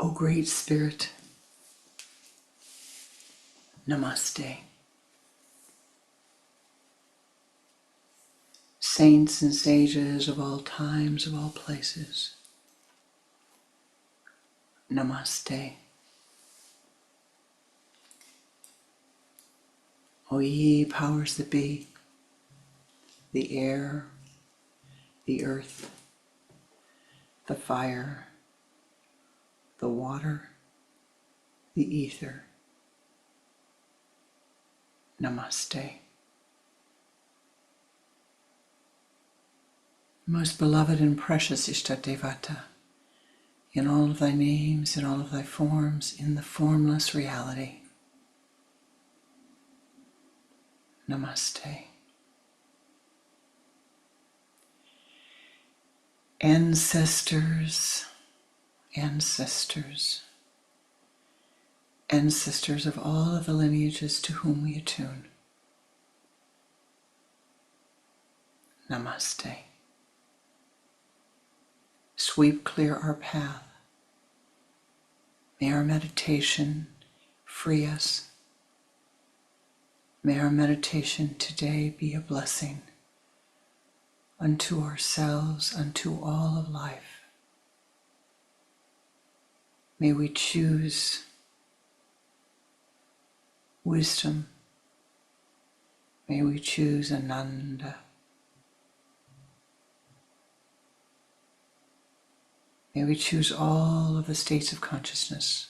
O Great Spirit, Namaste. Saints and sages of all times, of all places, Namaste. O ye powers that be, the air, the earth, the fire, the water, the ether, Namaste. Most beloved and precious Ishtadevata, in all of thy names, in all of thy forms, in the formless reality, Namaste. Ancestors, ancestors, ancestors of all of the lineages to whom we attune, Namaste. Sweep clear our path. May our meditation free us. May our meditation today be a blessing unto ourselves, unto all of life. May we choose wisdom. May we choose Ananda. May we choose all of the states of consciousness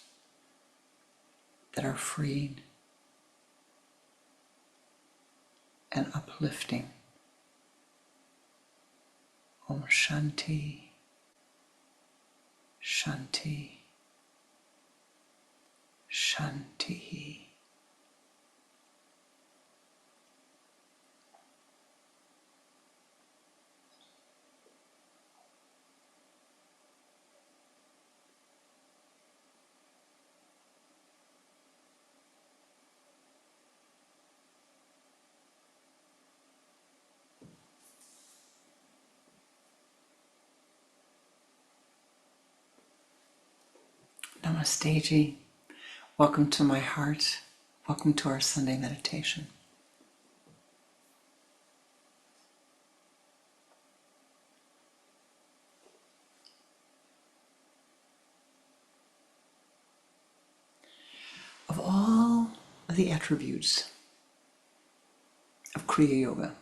that are freeing and uplifting. Om Shanti, Shanti, Shanti. Namaste Ji. Welcome to my heart. Welcome to our Sunday meditation. Of all of the attributes of Kriya Yoga,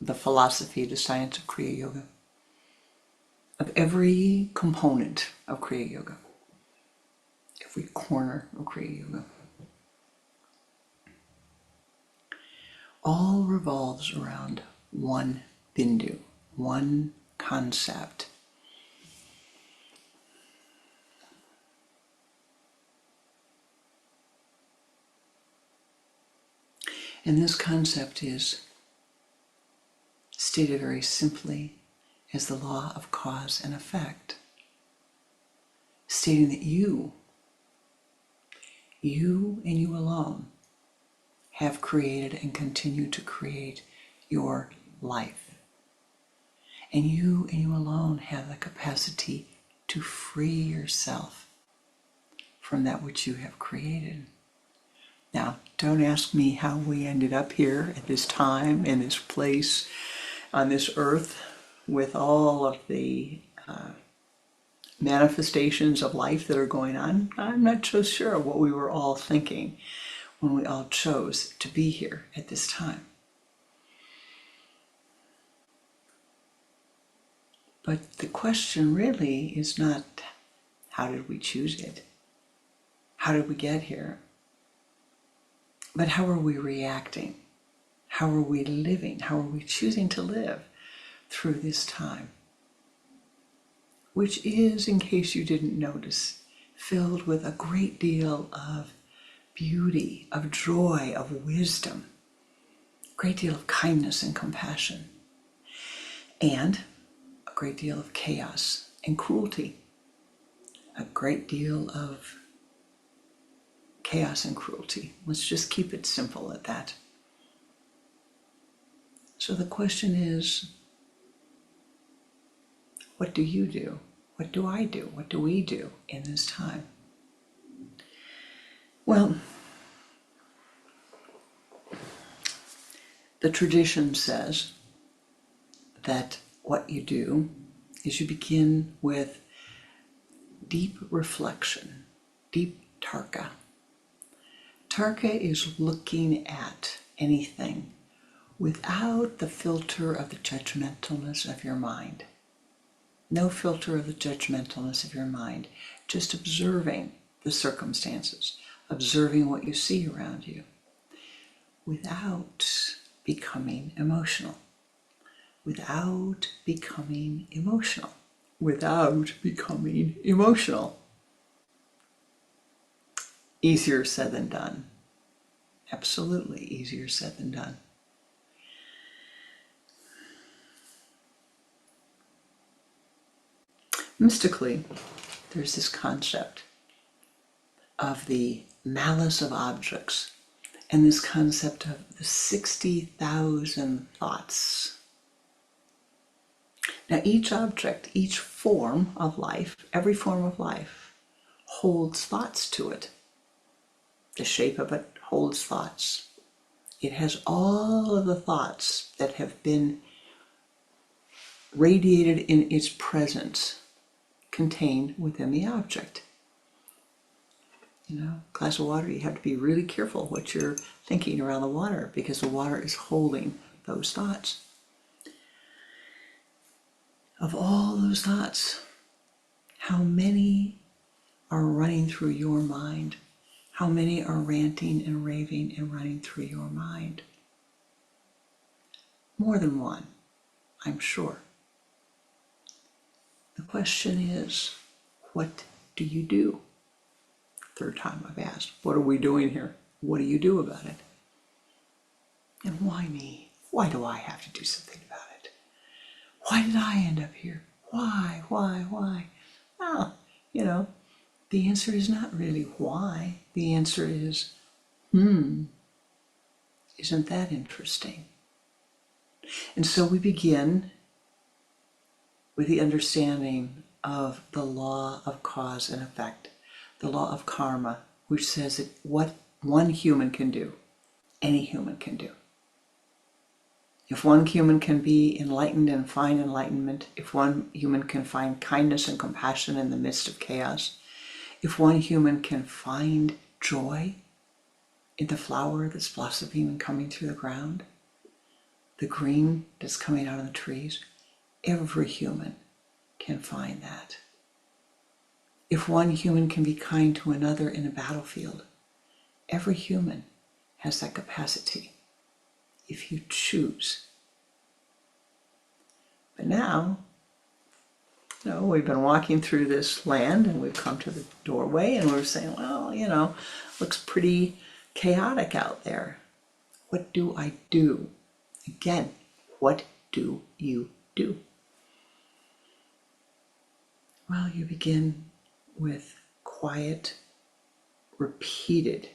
the philosophy, the science of Kriya Yoga, of every component of Kriya Yoga, every corner of Kriya Yoga, all revolves around one bindu, one concept. And this concept is stated very simply as the law of cause and effect, stating that you and you alone have created and continue to create your life. And you alone have the capacity to free yourself from that which you have created. Now, don't ask me how we ended up here at this time, in this place, on this earth, with all of the manifestations of life that are going on. I'm not so sure what we were all thinking when we all chose to be here at this time. But the question really is not, how did we choose it? How did we get here? But how are we reacting? How are we living? How are we choosing to live through this time? Which is, in case you didn't notice, filled with a great deal of beauty, of joy, of wisdom, a great deal of kindness and compassion, and a great deal of chaos and cruelty, a great deal of chaos and cruelty. Let's just keep it simple at that. So the question is, what do you do What do I do? What do we do in this time? Well, the tradition says that what you do is you begin with deep reflection, deep tarka. Tarka is looking at anything without the filter of the judgmentalness of your mind. No filter of the judgmentalness of your mind, just observing the circumstances, observing what you see around you, without becoming emotional, without becoming emotional, without becoming emotional. Easier said than done. Absolutely easier said than done. Mystically, there's this concept of the malice of objects and this concept of the 60,000 thoughts. Now, each object, each form of life, every form of life holds thoughts to it. The shape of it holds thoughts. It has all of the thoughts that have been radiated in its presence contained within the object. You know, glass of water, you have to be really careful what you're thinking around the water because the water is holding those thoughts. Of all those thoughts, how many are running through your mind? How many are ranting and raving and running through your mind? More than one, I'm sure. The question is, what do you do? Third time I've asked, what are we doing here? What do you do about it? And why me? Why do I have to do something about it? Why did I end up here? Why? Well, the answer is not really why. The answer is, isn't that interesting? And so we begin with the understanding of the law of cause and effect, the law of karma, which says that what one human can do, any human can do. If one human can be enlightened and find enlightenment, if one human can find kindness and compassion in the midst of chaos, if one human can find joy in the flower that's blossoming and coming through the ground, the green that's coming out of the trees, every human can find that. If one human can be kind to another in a battlefield, every human has that capacity if you choose. But now, we've been walking through this land and we've come to the doorway and we're saying, well, looks pretty chaotic out there. What do I do? Again, what do you do? Well, you begin with quiet, repeated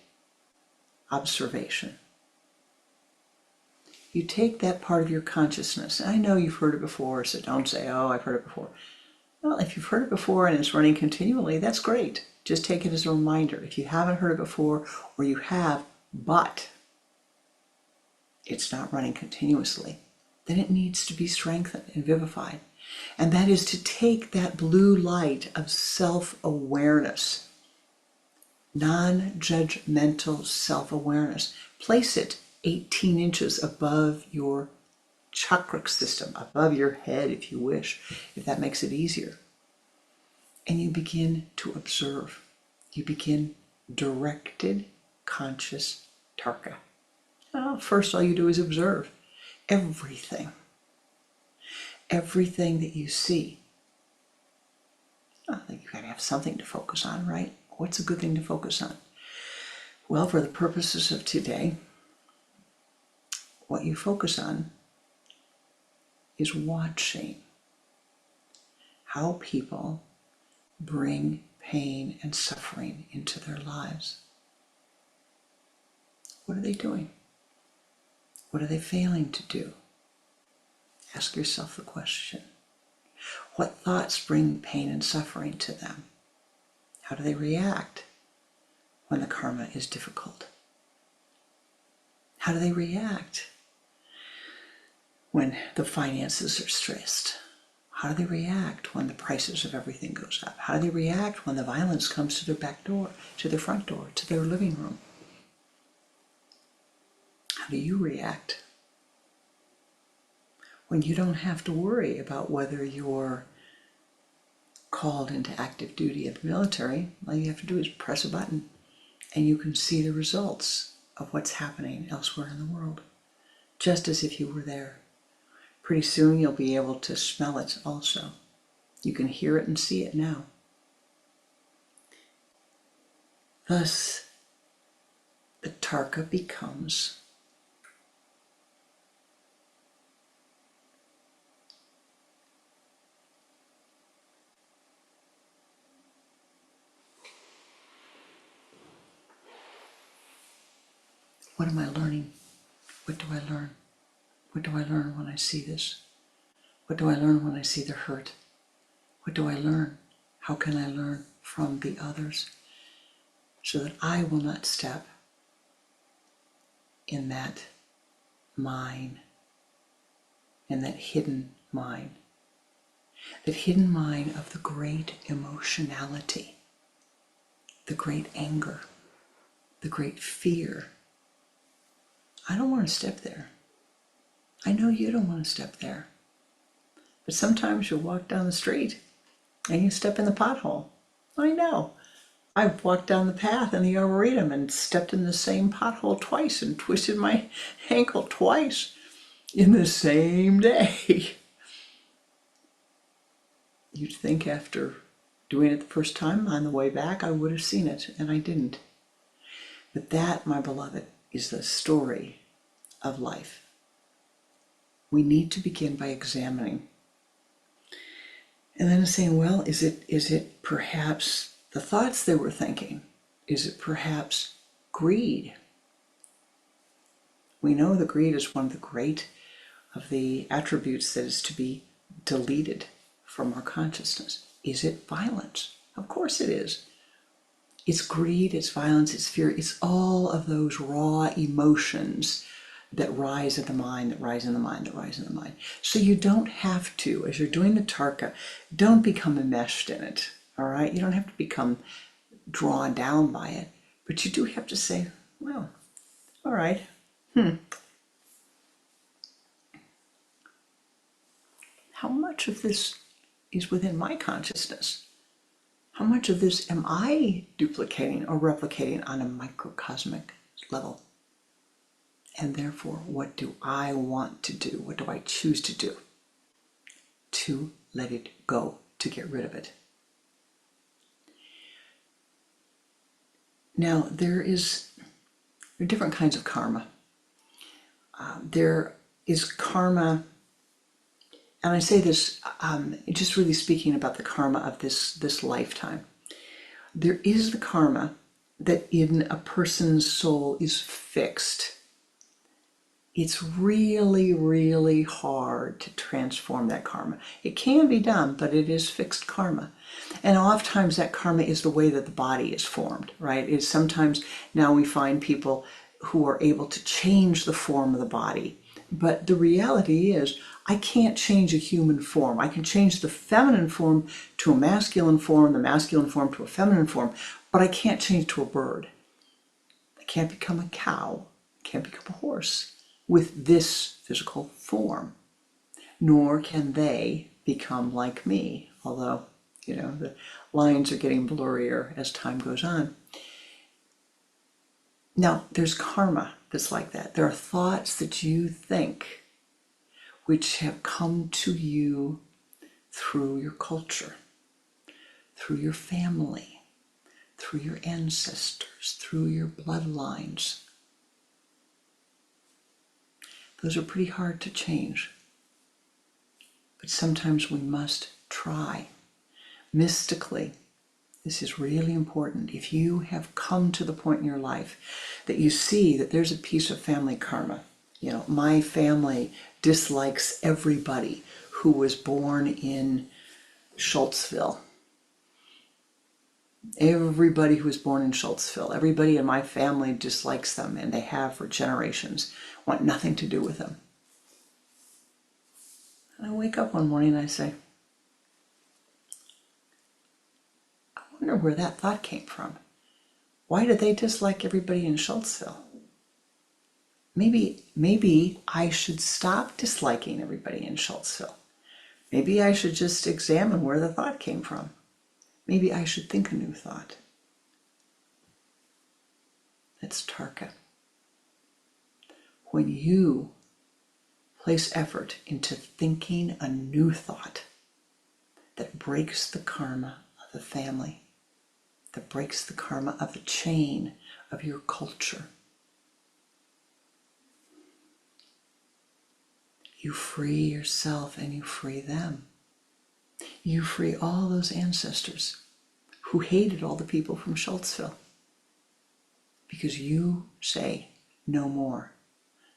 observation. You take that part of your consciousness. I know you've heard it before, so don't say, oh, I've heard it before. Well, if you've heard it before and it's running continually, that's great. Just take it as a reminder. If you haven't heard it before, or you have, but it's not running continuously, then it needs to be strengthened and vivified. And that is to take that blue light of self-awareness, non-judgmental self-awareness, place it 18 inches above your chakra system, above your head, if you wish, if that makes it easier. And you begin to observe. You begin directed conscious tarka. Well, first all you do is observe everything. Everything that you see. I think you've got to have something to focus on, right? What's a good thing to focus on? Well, for the purposes of today, what you focus on is watching how people bring pain and suffering into their lives. What are they doing? What are they failing to do? Ask yourself the question. What thoughts bring pain and suffering to them? How do they react when the karma is difficult? How do they react when the finances are stressed? How do they react when the prices of everything goes up? How do they react when the violence comes to their back door, to their front door, to their living room? How do you react when you don't have to worry about whether you're called into active duty at the military? All you have to do is press a button and you can see the results of what's happening elsewhere in the world, just as if you were there. Pretty soon you'll be able to smell it also. You can hear it and see it now. Thus, the Tarka becomes what am I learning? What do I learn? What do I learn when I see this? What do I learn when I see the hurt? What do I learn? How can I learn from the others so that I will not step in that mine, in that hidden mine of the great emotionality, the great anger, the great fear. I don't want to step there. I know you don't want to step there. But sometimes you walk down the street and you step in the pothole. I know. I've walked down the path in the Arboretum and stepped in the same pothole twice and twisted my ankle twice in the same day. You'd think after doing it the first time on the way back, I would have seen it, and I didn't. But that, my beloved, is the story of life. We need to begin by examining. And then saying, well, is it perhaps the thoughts they were thinking? Is it perhaps greed? We know the greed is one of the great of the attributes that is to be deleted from our consciousness. Is it violence? Of course it is. It's greed, it's violence, it's fear, it's all of those raw emotions that rise in the mind, that rise in the mind, that rise in the mind. So you don't have to, as you're doing the Tarka, don't become enmeshed in it, all right? You don't have to become drawn down by it, but you do have to say, well, all right, how much of this is within my consciousness? How much of this am I duplicating or replicating on a microcosmic level? And therefore, what do I want to do? What do I choose to do? To let it go, to get rid of it. Now, there are different kinds of karma. There is karma, and I say this just really speaking about the karma of this lifetime. There is the karma that in a person's soul is fixed. It's really, really hard to transform that karma. It can be done, but it is fixed karma. And oftentimes that karma is the way that the body is formed, right? It's sometimes now we find people who are able to change the form of the body. But the reality is, I can't change a human form. I can change the feminine form to a masculine form, the masculine form to a feminine form, but I can't change to a bird. I can't become a cow. I can't become a horse with this physical form, nor can they become like me, although, the lines are getting blurrier as time goes on. Now, there's karma that's like that. There are thoughts that you think which have come to you through your culture, through your family, through your ancestors, through your bloodlines. Those are pretty hard to change. But sometimes we must try. Mystically, this is really important. If you have come to the point in your life that you see that there's a piece of family karma, my family dislikes everybody who was born in Schultzville. Everybody who was born in Schultzville, everybody in my family dislikes them, and they have for generations, want nothing to do with them. And I wake up one morning and I say, I wonder where that thought came from. Why did they dislike everybody in Schultzville? Maybe I should stop disliking everybody in Schultzville. Maybe I should just examine where the thought came from. Maybe I should think a new thought. That's Tarka. When you place effort into thinking a new thought that breaks the karma of the family, that breaks the karma of the chain of your culture, you free yourself and you free them. You free all those ancestors who hated all the people from Schultzville. Because you say, no more.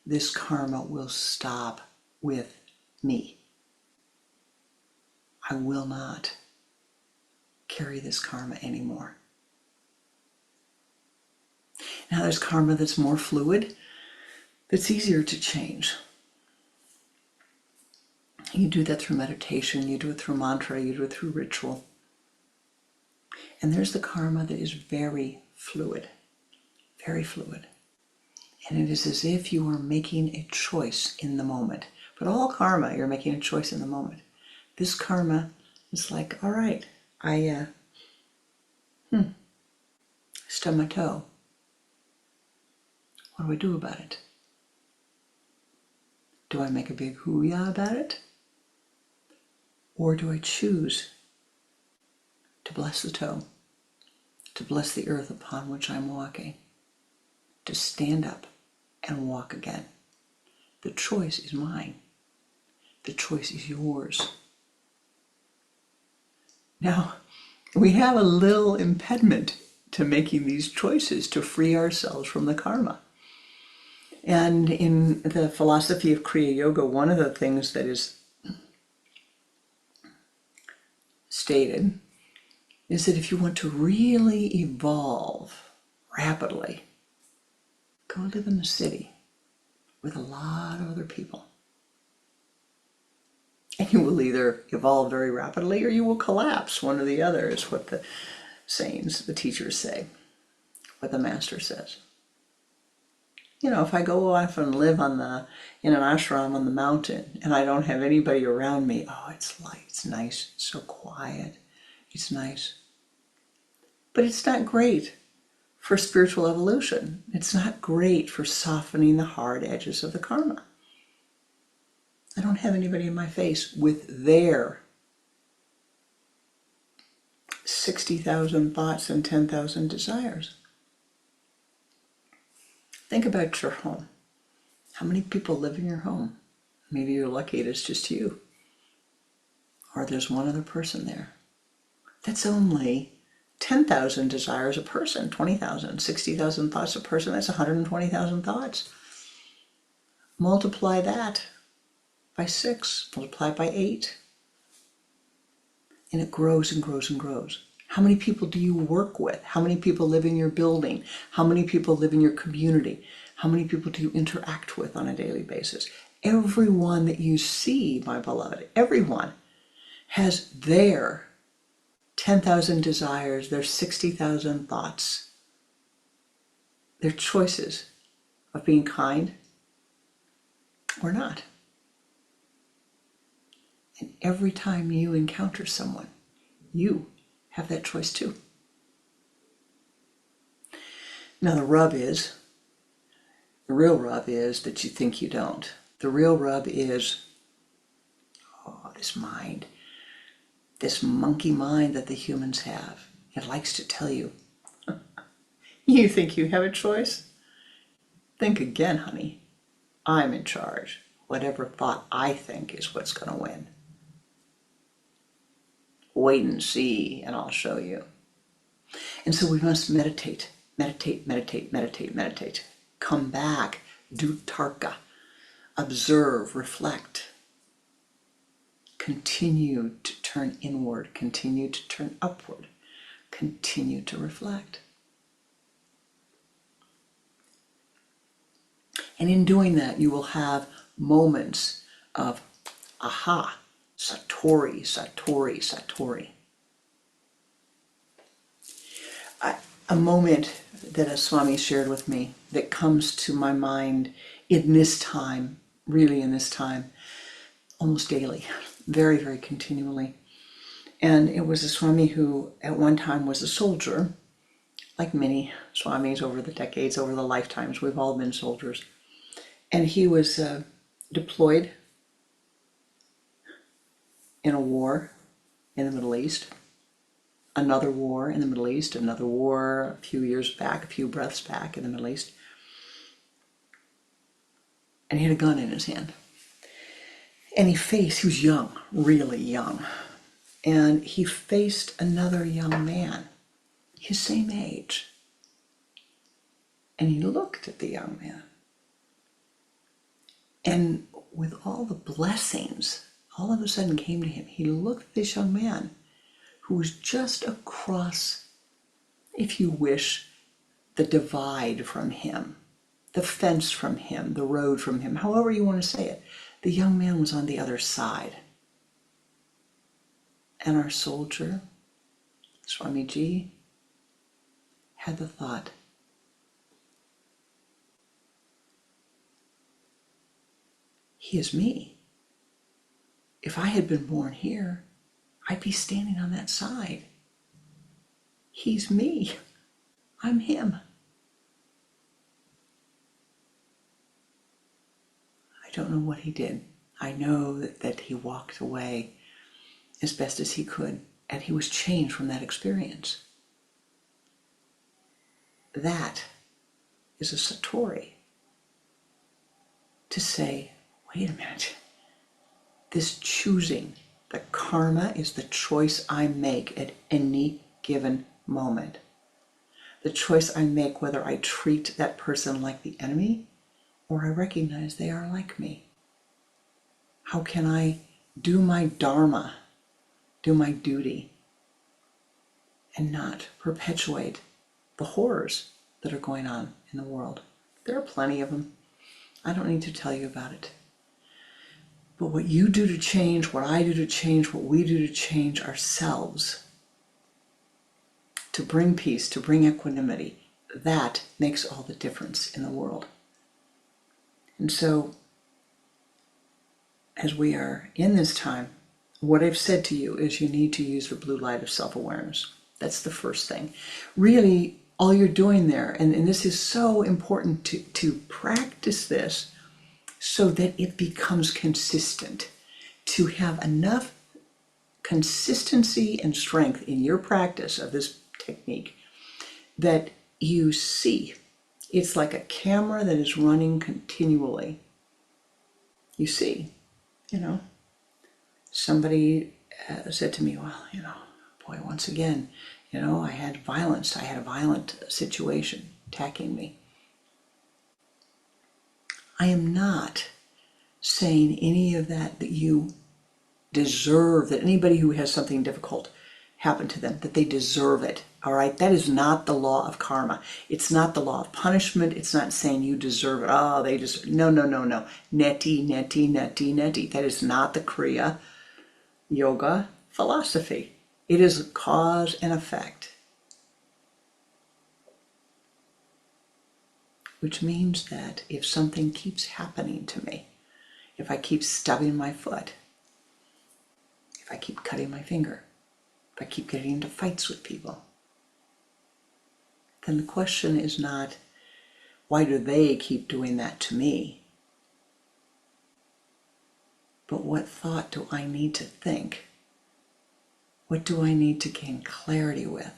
This karma will stop with me. I will not carry this karma anymore. Now there's karma that's more fluid, that's easier to change. You do that through meditation, you do it through mantra, you do it through ritual. And there's the karma that is very fluid, very fluid. And it is as if you are making a choice in the moment. But all karma, you're making a choice in the moment. This karma is like, all right, I stubbed my toe. What do I do about it? Do I make a big hoo-yah about it? Or do I choose to bless the toe, to bless the earth upon which I'm walking, to stand up and walk again? The choice is mine. The choice is yours. Now, we have a little impediment to making these choices to free ourselves from the karma. And in the philosophy of Kriya Yoga, one of the things that is stated is that if you want to really evolve rapidly, go live in the city with a lot of other people. And you will either evolve very rapidly or you will collapse. One or the other is what the sayings, the teachers say, what the master says. You know, if I go off and live in an ashram on the mountain and I don't have anybody around me, oh, it's light, it's nice, it's so quiet, it's nice. But it's not great for spiritual evolution. It's not great for softening the hard edges of the karma. I don't have anybody in my face with their 60,000 thoughts and 10,000 desires. Think about your home. How many people live in your home? Maybe you're lucky it's just you. Or there's one other person there. That's only 10,000 desires a person, 20,000, 60,000 thoughts a person. That's 120,000 thoughts. Multiply that by 6, multiply it by 8. And it grows and grows and grows. How many people do you work with? How many people live in your building? How many people live in your community? How many people do you interact with on a daily basis? Everyone that you see, my beloved, everyone has their 10,000 desires, their 60,000 thoughts, their choices of being kind or not. And every time you encounter someone, you have that choice too. Now the real rub is that you think you don't. The real rub is, this mind, this monkey mind that the humans have. It likes to tell you, you think you have a choice? Think again, honey. I'm in charge. Whatever thought I think is what's going to win. Wait and see, and I'll show you. And so we must meditate, meditate, meditate, meditate, meditate. Come back, do tarka, observe, reflect. Continue to turn inward, continue to turn upward, continue to reflect. And in doing that, you will have moments of aha, satori, satori, satori. A moment that a Swami shared with me that comes to my mind in this time, really in this time, almost daily, very, very continually. And it was a Swami who at one time was a soldier, like many Swamis over the decades, over the lifetimes. We've all been soldiers. And he was deployed in a war in the Middle East, another war in the Middle East, another war a few years back, a few breaths back in the Middle East. And he had a gun in his hand. And he was young, really young. And he faced another young man, his same age. And he looked at the young man. And with all the blessings, all of a sudden came to him. He looked at this young man who was just across, if you wish, the divide from him, the fence from him, the road from him, however you want to say it. The young man was on the other side. And our soldier, Swamiji, had the thought, he is me. If I had been born here, I'd be standing on that side. He's me. I'm him. I don't know what he did. I know that he walked away as best as he could, and he was changed from that experience. That is a satori. To say, wait a minute, this choosing, the karma is the choice I make at any given moment. The choice I make whether I treat that person like the enemy or I recognize they are like me. How can I do my dharma, do my duty, and not perpetuate the horrors that are going on in the world? There are plenty of them. I don't need to tell you about it. But what you do to change, what I do to change, what we do to change ourselves, to bring peace, to bring equanimity, that makes all the difference in the world. And so, as we are in this time, what I've said to you is you need to use the blue light of self-awareness. That's the first thing. Really, all you're doing there, and this is so important to practice this so that it becomes consistent, to have enough consistency and strength in your practice of this technique that you see. It's like a camera that is running continually. You see, somebody said to me, well, boy, once again, I had violence. I had a violent situation attacking me. I am not saying any of that you deserve, that anybody who has something difficult happen to them, that they deserve it. All right? That is not the law of karma. It's not the law of punishment. It's not saying you deserve it. Oh, they deserve it. No. Neti, neti, neti, neti. That is not the Kriya yoga philosophy. It is cause and effect. Which means that if something keeps happening to me, if I keep stubbing my foot, if I keep cutting my finger, if I keep getting into fights with people, then the question is not, why do they keep doing that to me? But what thought do I need to think? What do I need to gain clarity with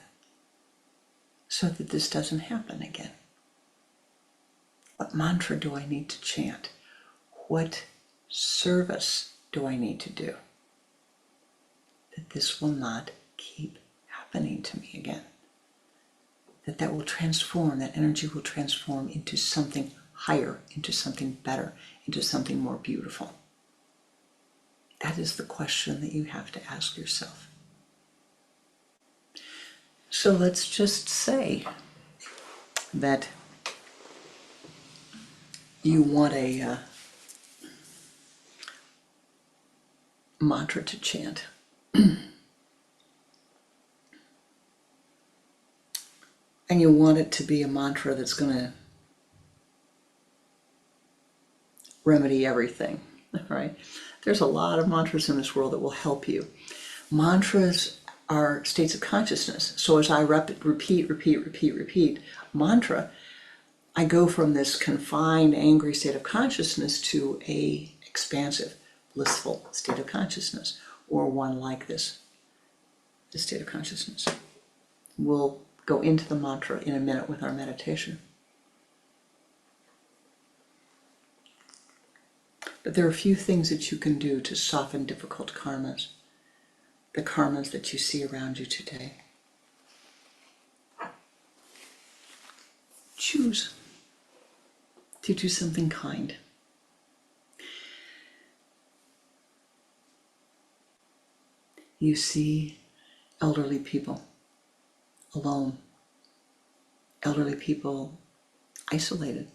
so that this doesn't happen again? What mantra do I need to chant? What service do I need to do that this will not keep happening to me again? That will transform, that energy will transform into something higher, into something better, into something more beautiful. That is the question that you have to ask yourself. So let's just say that you want a mantra to chant. And you want it to be a mantra that's going to remedy everything, right? There's a lot of mantras in this world that will help you. Mantras are states of consciousness. So as I repeat mantra, I go from this confined, angry state of consciousness to a expansive, blissful state of consciousness, or one like this state of consciousness. We'll go into the mantra in a minute with our meditation. But there are a few things that you can do to soften difficult karmas, the karmas that you see around you today. Choose to do something kind. You see elderly people alone, elderly people isolated,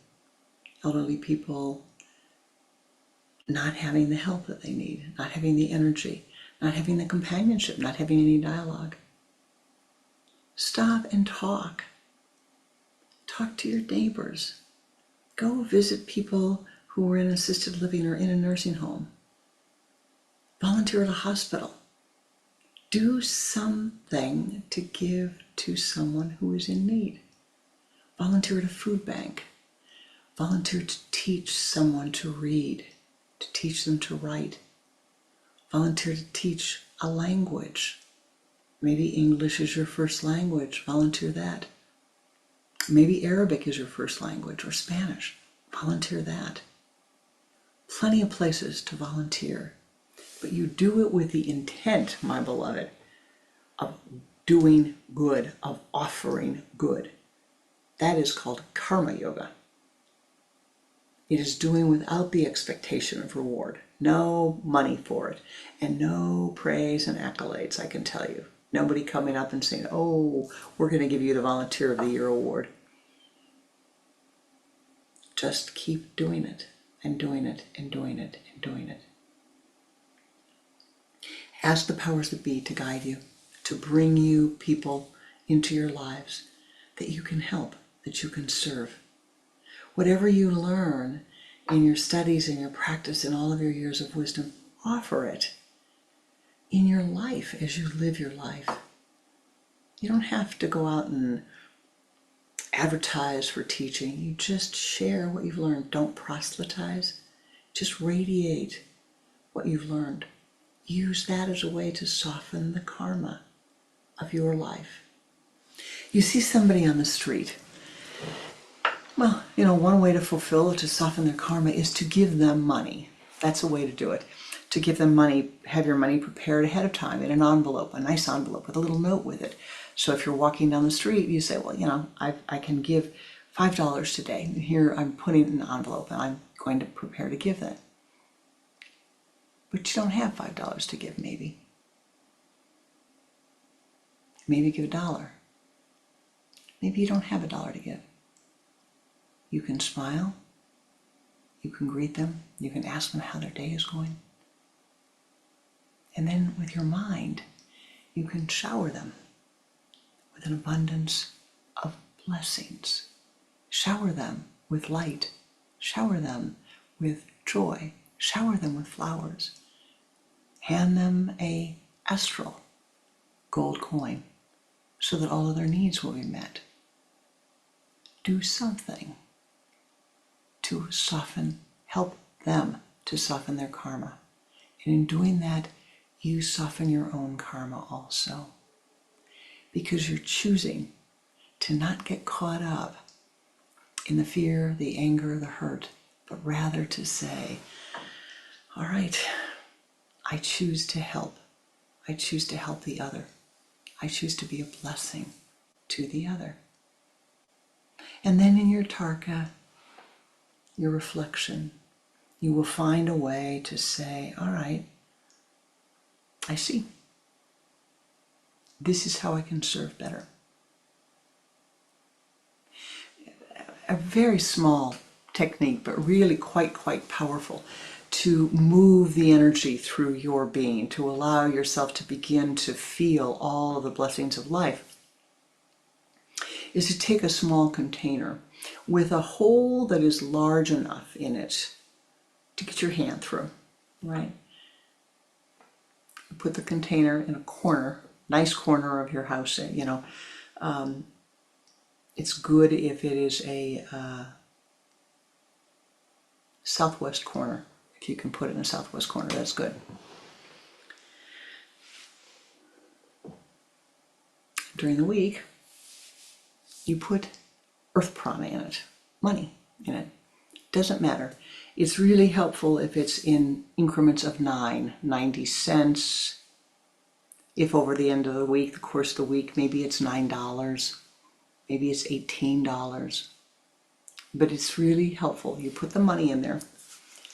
elderly people not having the help that they need, not having the energy, not having the companionship, not having any dialogue. Stop and talk. Talk to your neighbors. Go visit people who are in assisted living or in a nursing home. Volunteer at a hospital. Do something to give to someone who is in need. Volunteer at a food bank. Volunteer to teach someone to read, to teach them to write. Volunteer to teach a language. Maybe English is your first language. Volunteer that. Maybe Arabic is your first language, or Spanish. Volunteer that. Plenty of places to volunteer. But you do it with the intent, my beloved, of doing good, of offering good. That is called karma yoga. It is doing without the expectation of reward. No money for it. And no praise and accolades, I can tell you. Nobody coming up and saying, oh, we're going to give you the Volunteer of the Year award. Just keep doing it, and doing it, and doing it, and doing it. Ask the powers that be to guide you, to bring you people into your lives that you can help, that you can serve. Whatever you learn in your studies, in your practice, in all of your years of wisdom, offer it in your life as you live your life. You don't have to go out and advertise for teaching. You just share what you've learned. Don't proselytize. Just radiate what you've learned. Use that as a way to soften the karma of your life. You see somebody on the street. Well, one way to fulfill, to soften their karma is to give them money. That's a way to do it. To give them money, have your money prepared ahead of time in an envelope, a nice envelope with a little note with it. So if you're walking down the street, you say, well, I can give $5 today. And here I'm putting it in an envelope and I'm going to prepare to give that. But you don't have $5 to give, maybe. Maybe give $1. Maybe you don't have $1 to give. You can smile. You can greet them. You can ask them how their day is going. And then with your mind, you can shower them with an abundance of blessings. Shower them with light. Shower them with joy. Shower them with flowers. Hand them a astral gold coin so that all of their needs will be met. Do something to help them to soften their karma. And in doing that, you soften your own karma also. Because you're choosing to not get caught up in the fear, the anger, the hurt, but rather to say, all right, I choose to help. I choose to help the other. I choose to be a blessing to the other. And then in your tarka, your reflection, you will find a way to say, all right, I see. This is how I can serve better. A very small technique, but really quite powerful to move the energy through your being, to allow yourself to begin to feel all of the blessings of life, is to take a small container with a hole that is large enough in it to get your hand through, right? Put the container in a corner, nice corner of your house, it's good if it is a southwest corner. If you can put it in a southwest corner, that's good. During the week, you put earth prana in it, money in it. Doesn't matter. It's really helpful if it's in increments of 90 cents. If over the end of the week, the course of the week, maybe it's $9, maybe it's $18. But it's really helpful. You put the money in there,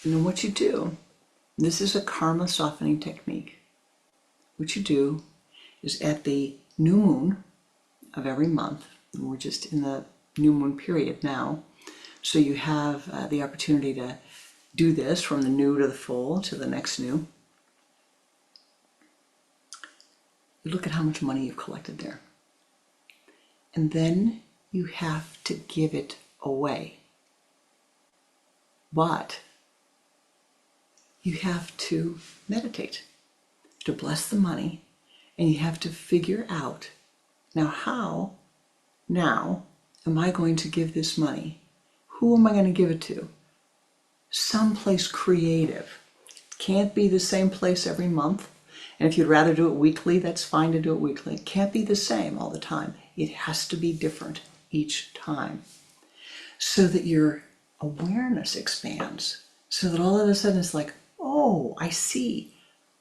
and then what you do, this is a karma softening technique. What you do is at the new moon of every month, and we're just in the new moon period now, so you have the opportunity to do this from the new to the full to the next new. You look at how much money you've collected there. And then you have to give it away. But you have to meditate, to bless the money, and you have to figure out, how am I going to give this money? Who am I going to give it to? Someplace creative. Can't be the same place every month. And if you'd rather do it weekly, that's fine to do it weekly. It can't be the same all the time. It has to be different each time, so that your awareness expands, so that all of a sudden it's like, oh, I see.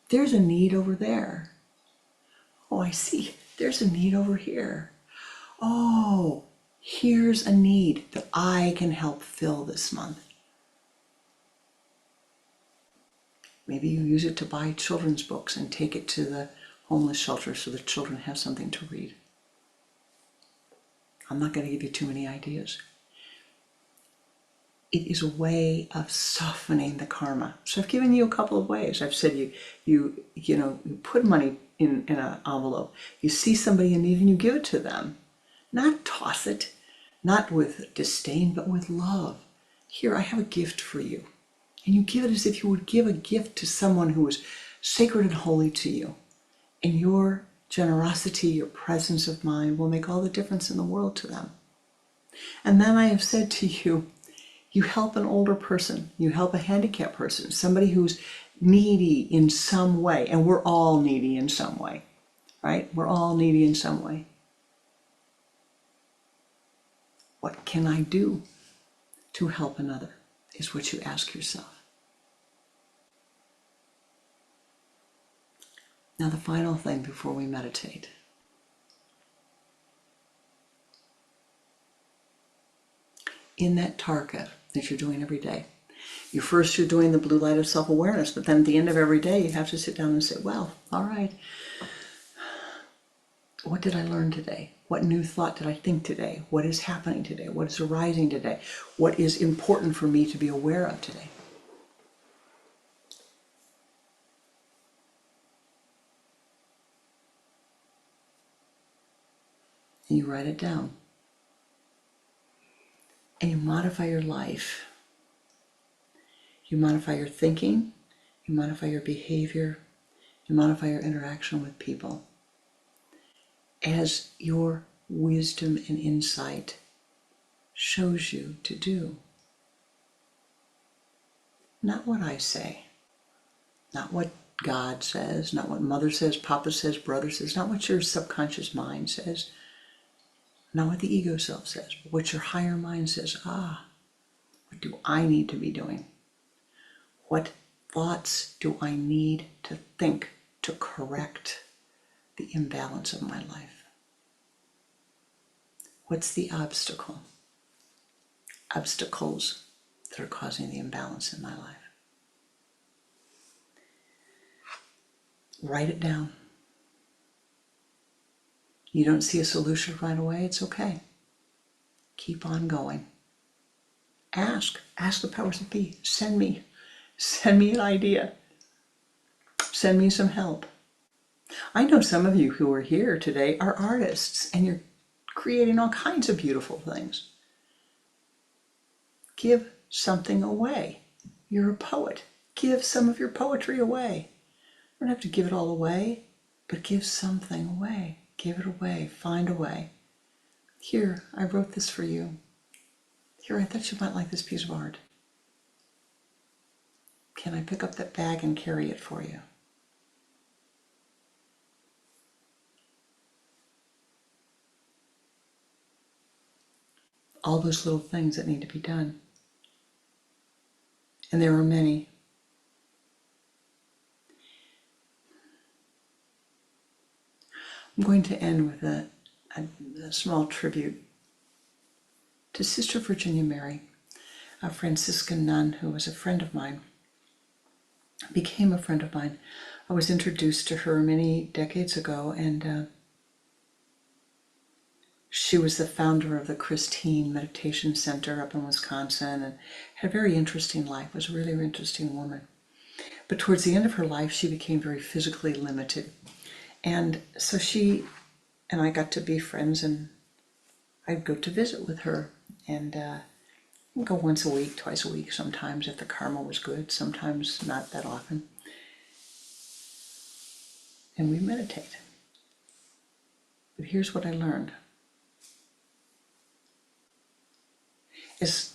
There's a need over there. Oh, I see. There's a need over here. Oh, here's a need that I can help fill this month. Maybe you use it to buy children's books and take it to the homeless shelter so the children have something to read. I'm not going to give you too many ideas. It is a way of softening the karma. So I've given you a couple of ways. I've said you put money in an envelope. You see somebody in need and you give it to them. Not toss it, not with disdain, but with love. Here, I have a gift for you. And you give it as if you would give a gift to someone who is sacred and holy to you. And your generosity, your presence of mind will make all the difference in the world to them. And then I have said to you, you help an older person, you help a handicapped person, somebody who's needy in some way, and we're all needy in some way, right? We're all needy in some way. What can I do to help another is what you ask yourself. Now the final thing before we meditate. In that tarka that you're doing every day, you're doing the blue light of self-awareness, but then at the end of every day, you have to sit down and say, well, all right, what did I learn today? What new thought did I think today? What is happening today? What is arising today? What is important for me to be aware of today? And you write it down. And you modify your life. You modify your thinking, you modify your behavior, you modify your interaction with people as your wisdom and insight shows you to do. Not what I say, not what God says, not what Mother says, Papa says, Brother says, not what your subconscious mind says, not what the ego self says, but what your higher mind says. What do I need to be doing? What thoughts do I need to think to correct the imbalance of my life? What's the obstacles that are causing the imbalance in my life? write it down. You don't see a solution right away, it's okay. Keep on going. Ask the powers that be. Send me an idea. Send me some help. I know some of you who are here today are artists and you're creating all kinds of beautiful things. Give something away. You're a poet. Give some of your poetry away. You don't have to give it all away, but give something away. Give it away. Find a way. Here, I wrote this for you. Here, I thought you might like this piece of art. Can I pick up that bag and carry it for you? All those little things that need to be done. And there are many. I'm going to end with a small tribute to Sister Virginia Mary, a Franciscan nun who was a friend of mine, became a friend of mine. I was introduced to her many decades ago, and she was the founder of the Christine Meditation Center up in Wisconsin and had a very interesting life, was a really interesting woman. But towards the end of her life, she became very physically limited. And so she and I got to be friends, and I'd go to visit with her, and go once a week, twice a week, sometimes if the karma was good, sometimes not that often. And we meditate. But here's what I learned. As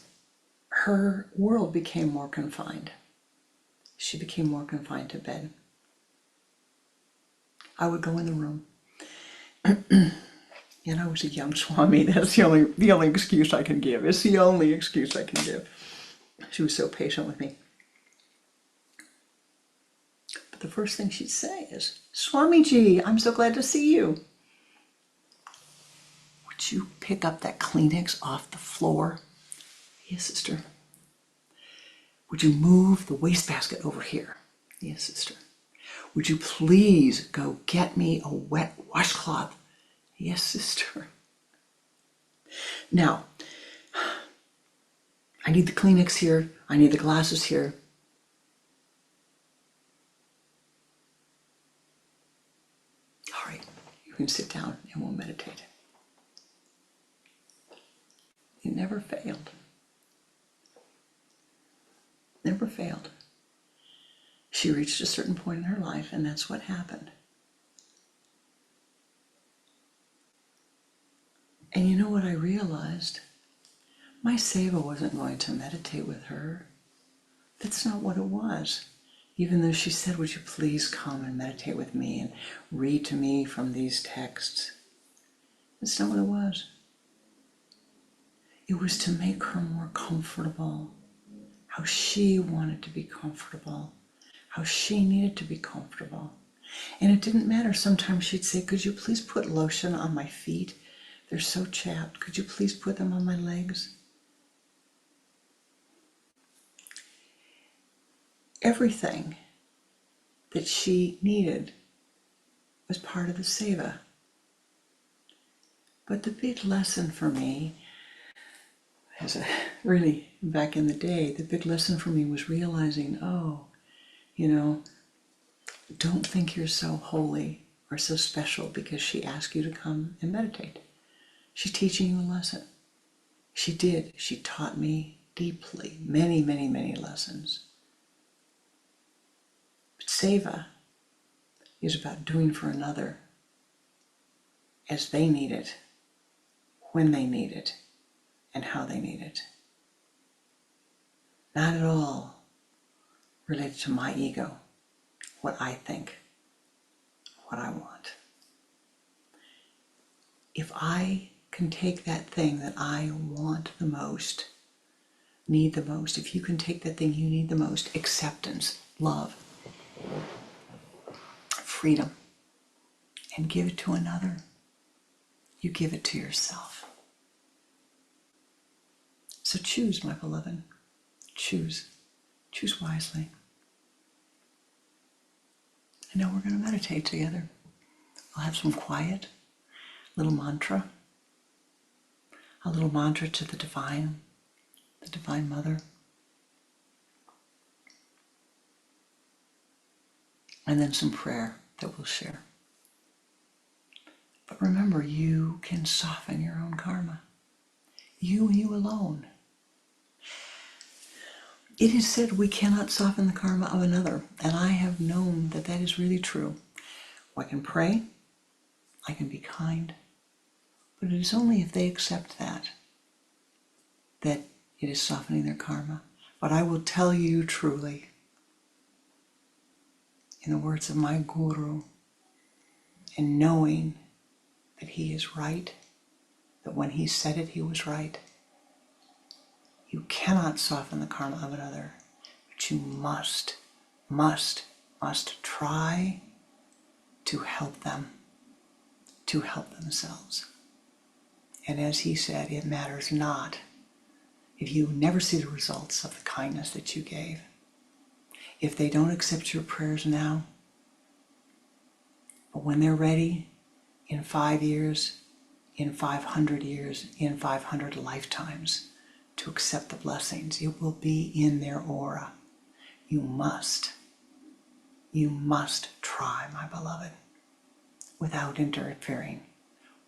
her world became more confined, she became more confined to bed. I would go in the room, and I was a young Swami. That's the only excuse I can give. It's the only excuse I can give. She was so patient with me. But the first thing she'd say is, "Swamiji, I'm so glad to see you. Would you pick up that Kleenex off the floor?" "Yes, sister." "Would you move the wastebasket over here?" "Yes, sister." "Would you please go get me a wet washcloth?" "Yes, sister." "Now, I need the Kleenex here. I need the glasses here." "All right, you can sit down and we'll meditate." It never failed. Never failed. She reached a certain point in her life, and that's what happened. And you know what I realized? My seva wasn't going to meditate with her. That's not what it was. Even though she said, "Would you please come and meditate with me and read to me from these texts?" That's not what it was. It was to make her more comfortable, how she wanted to be comfortable, how she needed to be comfortable. And it didn't matter. Sometimes she'd say, "Could you please put lotion on my feet? They're so chapped. Could you please put them on my legs?" Everything that she needed was part of the seva. But the big lesson for me, really back in the day, the big lesson for me was realizing, don't think you're so holy or so special because she asked you to come and meditate. She's teaching you a lesson. She did. She taught me deeply, many, many, many lessons. But seva is about doing for another as they need it, when they need it, and how they need it. Not at all related to my ego, what I think, what I want. If I can take that thing that I want the most, need the most, if you can take that thing you need the most, acceptance, love, freedom, and give it to another, you give it to yourself. So choose, my beloved. Choose. Choose wisely. And now we're going to meditate together. I'll have some quiet, little mantra, a little mantra to the Divine Mother. And then some prayer that we'll share. But remember, you can soften your own karma. You and you alone. It is said we cannot soften the karma of another, and I have known that that is really true. I can pray, I can be kind, but it is only if they accept that it is softening their karma. But I will tell you truly, in the words of my guru, and knowing that he is right, that when he said it, he was right, you cannot soften the karma of another, but you must try to help them, to help themselves. And as he said, it matters not if you never see the results of the kindness that you gave. If they don't accept your prayers now, but when they're ready, in 5 years, in 500 years, in 500 lifetimes, to accept the blessings, it will be in their aura. You must try, my beloved, without interfering.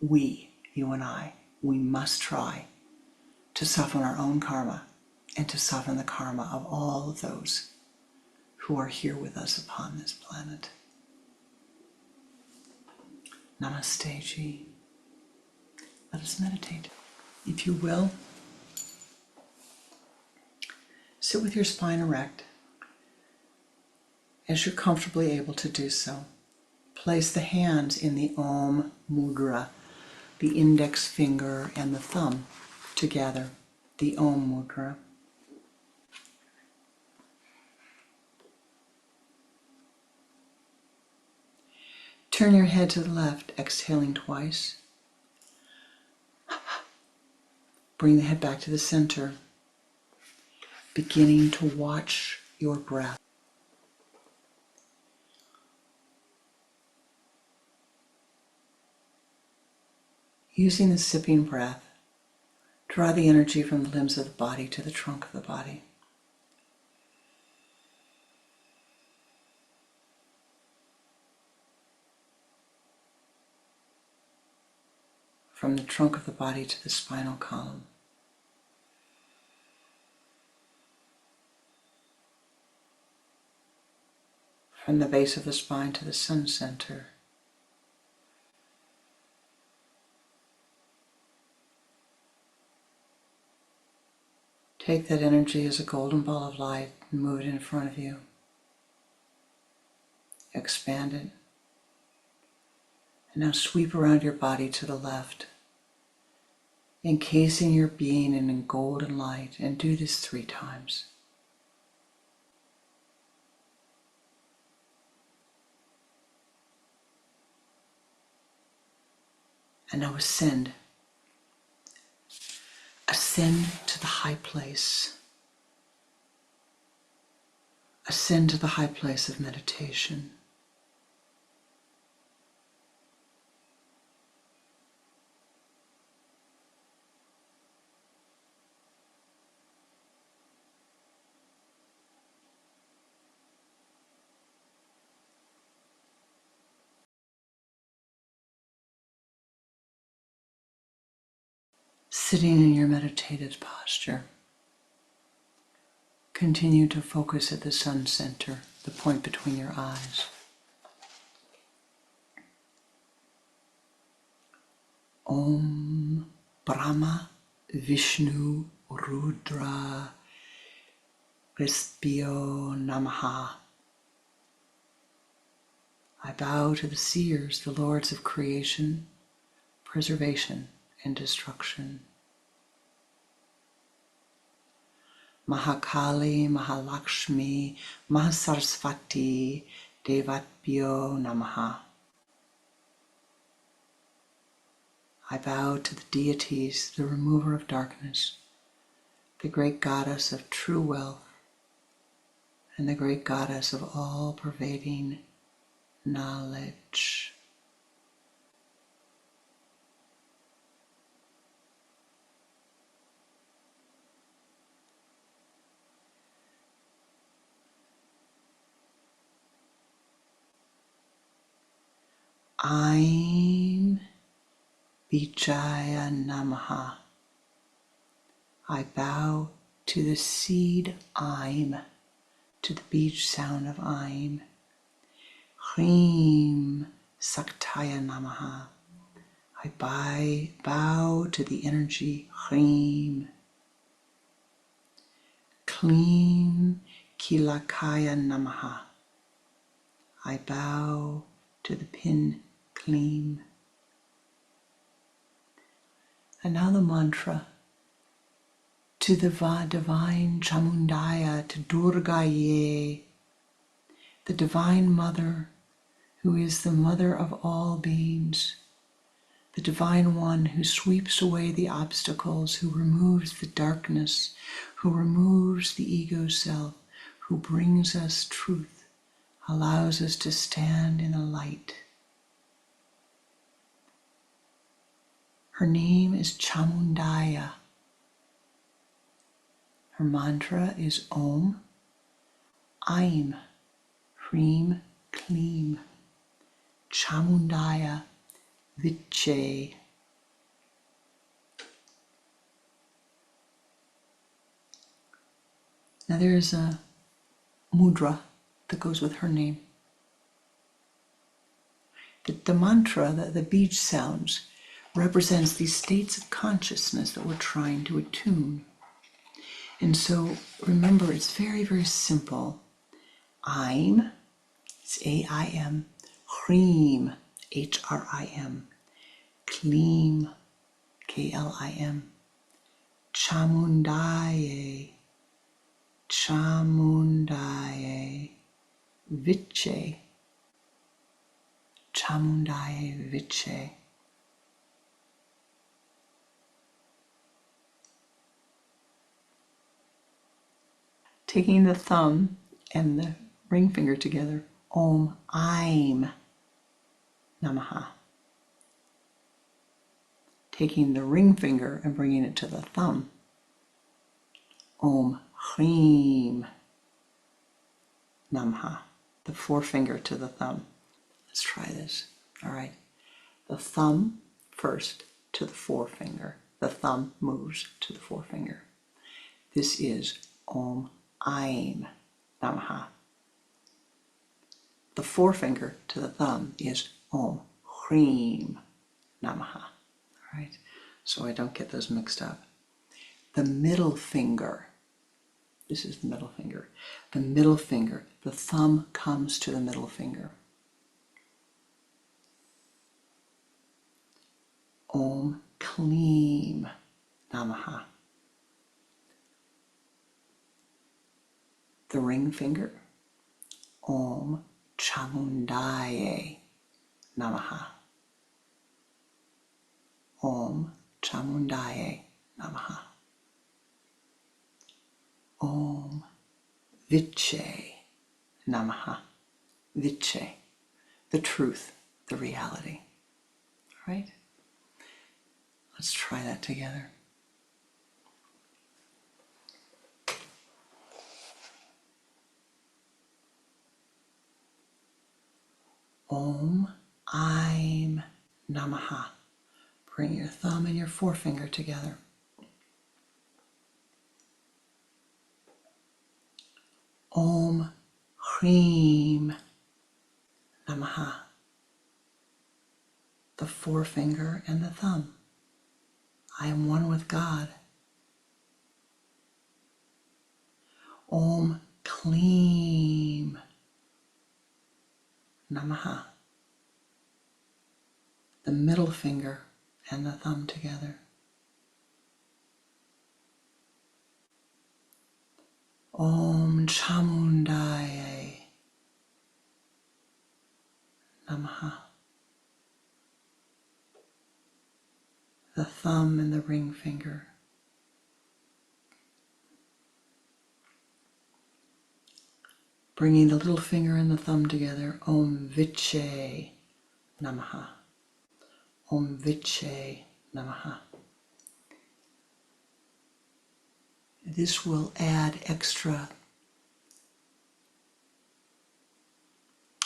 We, you and I, we must try to soften our own karma and to soften the karma of all of those who are here with us upon this planet. Namaste, Ji. Let us meditate. If you will, sit with your spine erect as you're comfortably able to do so. Place the hands in the Om Mudra, the index finger and the thumb together, the Om Mudra. Turn your head to the left, exhaling twice. Bring the head back to the center, beginning to watch your breath. Using the sipping breath, draw the energy from the limbs of the body to the trunk of the body. From the trunk of the body to the spinal column. From the base of the spine to the sun center. Take that energy as a golden ball of light and move it in front of you. Expand it. And now sweep around your body to the left, encasing your being in golden light, and do this 3 times. And now ascend. Ascend to the high place. Ascend to the high place of meditation. Sitting in your meditative posture, continue to focus at the sun center, the point between your eyes. Om Brahma Vishnu Rudra Prespio Namaha. I bow to the seers, the lords of creation, preservation, and destruction. Mahakali, Mahalakshmi, Mahasarasvati, Devatbhyo Namaha. I bow to the deities, the remover of darkness, the great goddess of true wealth, and the great goddess of all-pervading knowledge. Aim Vijaya Namaha. I bow to the seed Aim, to the beach sound of Aim. Hreem Saktaya Namaha. I bow to the energy Hreem. Kleem Kilakaya Namaha. I bow to the pin Kleem. And now the mantra. To the divine Chamundaya, to Durga Ye, the divine mother who is the mother of all beings, the divine one who sweeps away the obstacles, who removes the darkness, who removes the ego self, who brings us truth, allows us to stand in the light. Her name is Chamundaya. Her mantra is Om, Aim, Hreem, Kleem, Chamundaya, Viche. Now there is a mudra that goes with her name. The mantra, the beach sounds, represents these states of consciousness that we're trying to attune. And so remember, it's very, very simple. Aim, it's A-I-M, Hreem, H-R-I-M, Kleem, K-L-I-M, Chamundaye, Chamundaye, Viche, Chamundaye, Viche. Taking the thumb and the ring finger together, Om Aim Namaha. Taking the ring finger and bringing it to the thumb, Om Hreem Namaha. The forefinger to the thumb. Let's try this. All right. The thumb first to the forefinger. The thumb moves to the forefinger. This is Om Aim Namaha. The forefinger to the thumb is Om Hreem Namaha. All right, so I don't get those mixed up. The middle finger, this is the middle finger. The middle finger, the thumb comes to the middle finger. Om Kleem Namaha. The ring finger, Om Chamundaye Namaha. Om Chamundaye Namaha. Om Viche Namaha. Viche, the truth, the reality. All right? Let's try that together. Om Aim Namaha. Bring your thumb and your forefinger together. Om Hreem Namaha. The forefinger and the thumb. I am one with God. Om Kleem Namaha. The middle finger and the thumb together. Om Chamundaye Namaha. The thumb and the ring finger. Bringing the little finger and the thumb together. Om Vichye Namaha. Om Vichye Namaha. This will add extra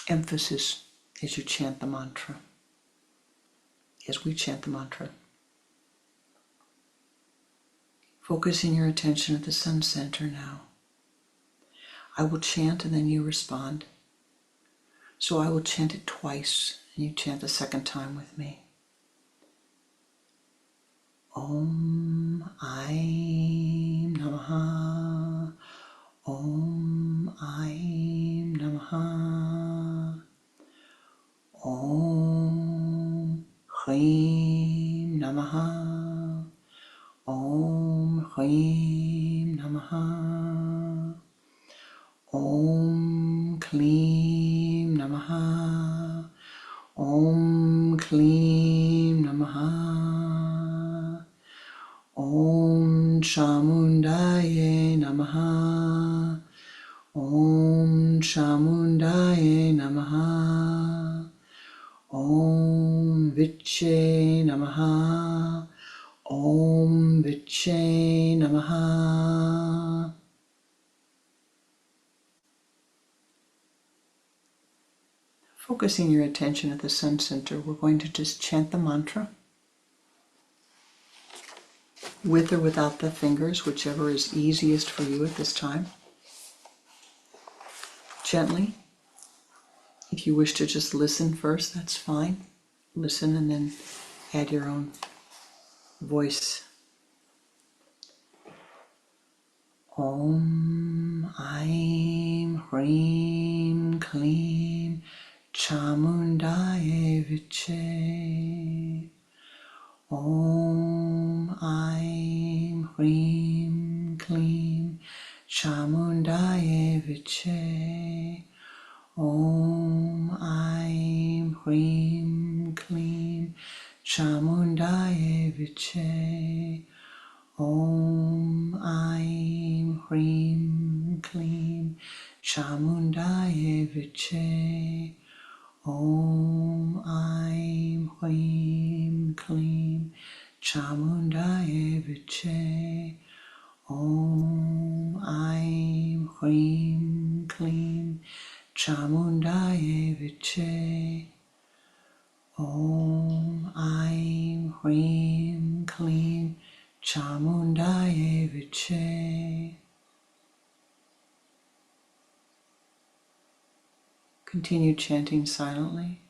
emphasis as you chant the mantra, as we chant the mantra. Focusing your attention at the sun center now. I will chant and then you respond. So I will chant it twice and you chant the second time with me. Om Aim Namaha. Om Aim Namaha. Om Hrim Namaha. Om Hrim Namaha. Om Klim Namaha. Om Klim Namaha. Om Chamundaye Namaha. Om Chamundaye Namaha. Om Vichye Namaha. Om Vichye Namaha. Focusing your attention at the sun center, we're going to just chant the mantra with or without the fingers, whichever is easiest for you at this time. Gently. If you wish to just listen first, that's fine. Listen and then add your own voice. Om Aim Hrim Klim Chamundaye Vichye. Om Aim Hrim Klim Chamundaye Vichye. Om Aim Hrim Klim Chamundaye Vichye. Om Aim Hrim Klim Chamundaye Vichye. Om Aim Hrim Klim Chamundaye Vichye. Om Aim Hrim Klim Chamundaye Vichye. Om Aim Hrim Klim Chamundaye Vichye. Continue chanting silently.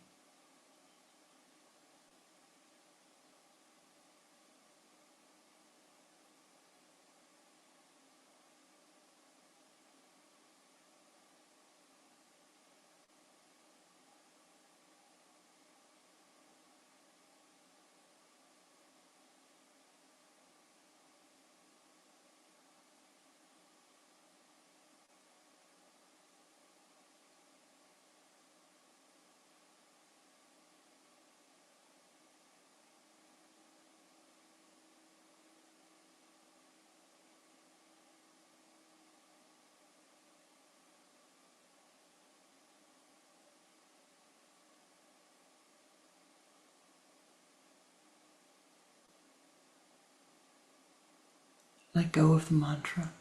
Let go of the mantra.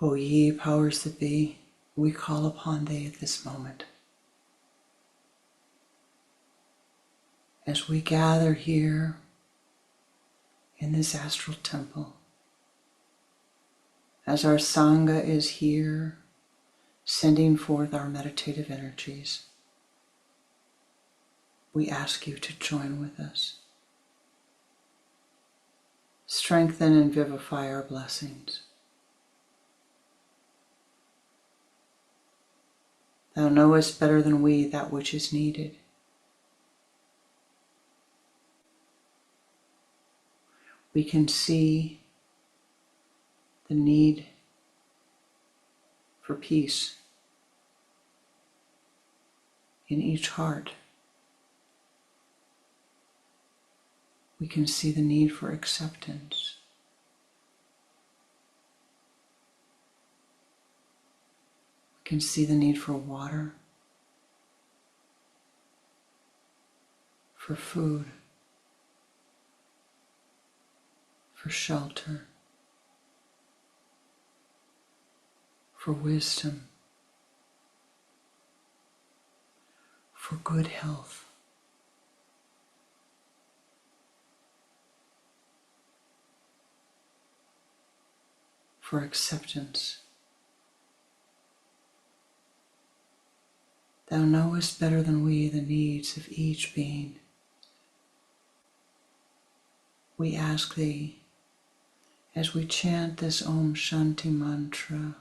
O ye powers that be, we call upon thee at this moment. As we gather here in this astral temple, as our Sangha is here sending forth our meditative energies, we ask you to join with us. Strengthen and vivify our blessings. Thou knowest better than we that which is needed. We can see the need for peace in each heart. We can see the need for acceptance. We can see the need for water, for food, for shelter, for wisdom, for good health. For acceptance. Thou knowest better than we the needs of each being. We ask Thee, as we chant this Om Shanti mantra,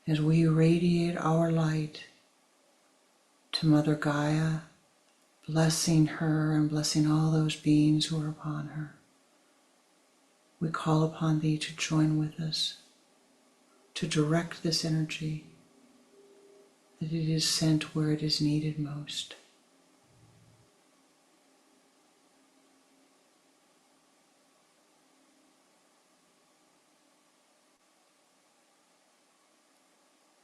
as we radiate our light to Mother Gaia, blessing her and blessing all those beings who are upon her, we call upon Thee to join with us, to direct this energy, that it is sent where it is needed most.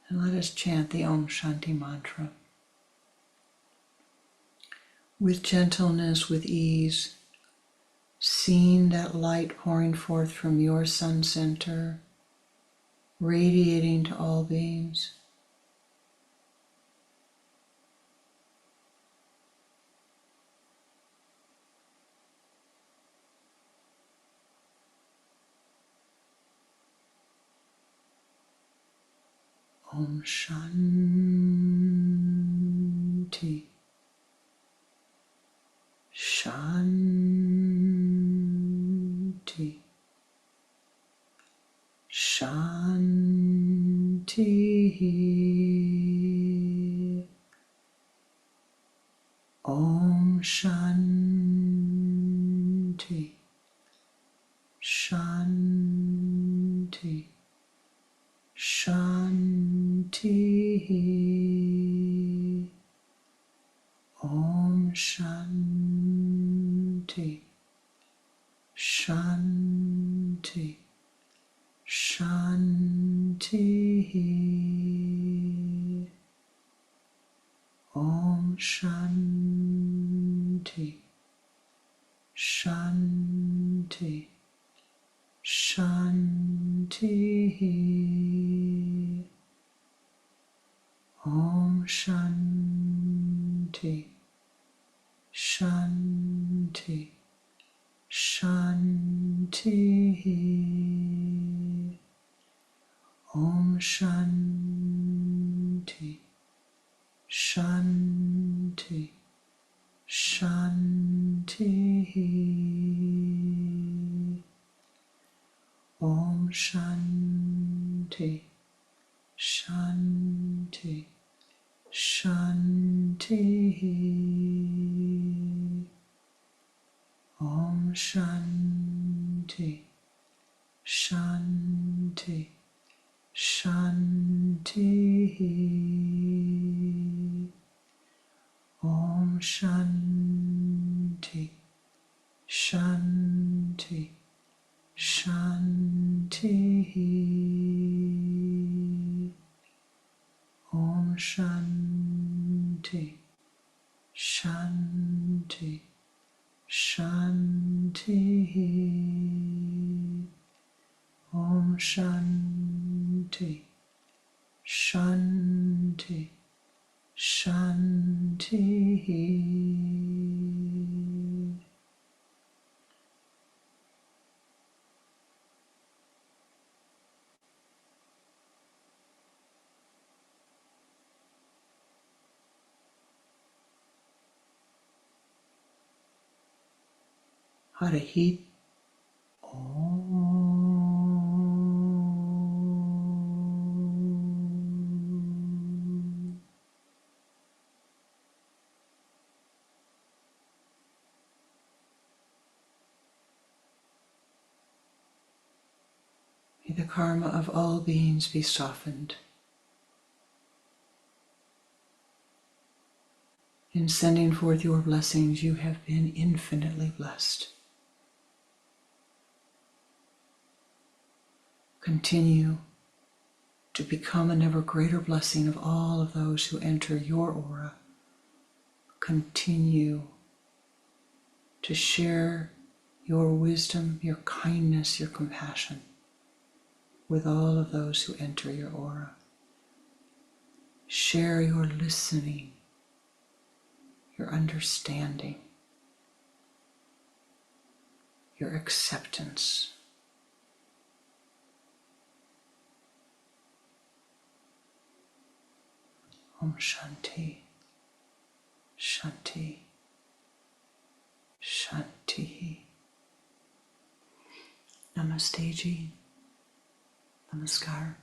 And let us chant the Om Shanti mantra. With gentleness, with ease, seeing that light pouring forth from your sun center, radiating to all beings. Om Shanti. Shanti. Shanti. Om Shanti. Shanti. Shanti. Om Shanti. Shanti. Shanti. Om Shanti. Shanti. Shanti. Om Shanti. Shanti. Shanti. Om Shanti. Shanti. Shanti. Om Shanti. Shanti. Shanti. Om Shanti. Shanti. Shanti. Om Shanti. Shanti. Shanti. Om Shanti. Shanti. Shanti. Om Shanti. Shanti. Shanti. Harahit. May the karma of all beings be softened. In sending forth your blessings, you have been infinitely blessed. Continue to become an ever greater blessing of all of those who enter your aura. Continue to share your wisdom, your kindness, your compassion with all of those who enter your aura. Share your listening, your understanding, your acceptance. Om Shanti, Shanti, Shanti. Namaste ji. Namaskar.